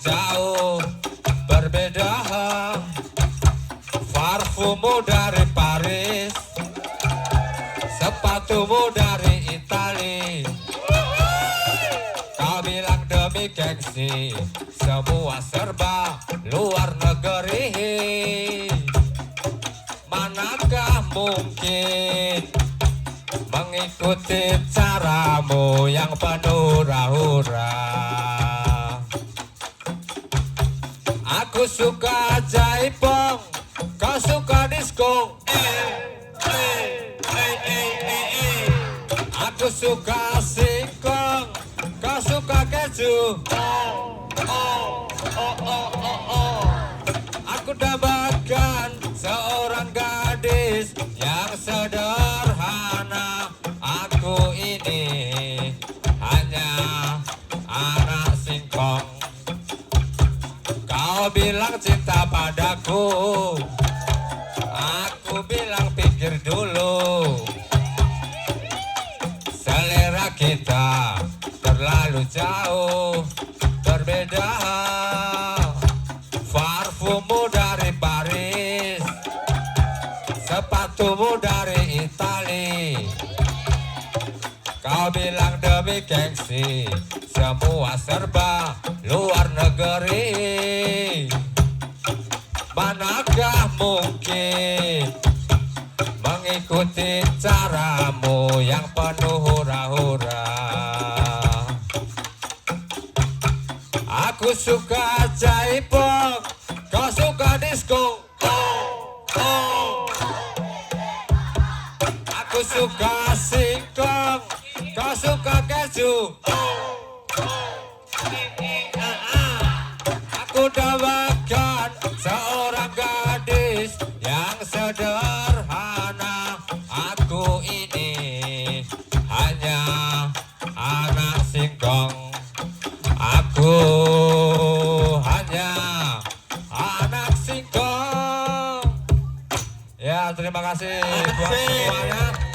jauh berbeda. Parfummu dari Paris, sepatumu dari Itali. Kau bilang demi gengsi, semua serba luar negeri. Manakah mungkin mengikuti caramu yang penuh hura-hura? Aku suka jaipong, kau suka disco. Aku suka singkong, kau suka keju. Aku dambakan seorang gadis yang sederhana. Aku ini hanya anak singkong. Kau bilang cinta padaku, aku bilang pikir dulu. Selera kita terlalu jauh berbeda. Parfummu dari Paris, sepatumu dari Itali. Kau bilang demi gengsi, semua serba luar negeri. Manakah mungkin mengikuti caramu yang penuh hura-hura? Aku suka jaipong, kau suka disco. Aku suka singkong, kau suka keju. Aku dambakan seorang gadis yang sederhana. Aku ini hanya anak singkong. Aku hanya anak singkong. Ya, terima kasih buat semuanya.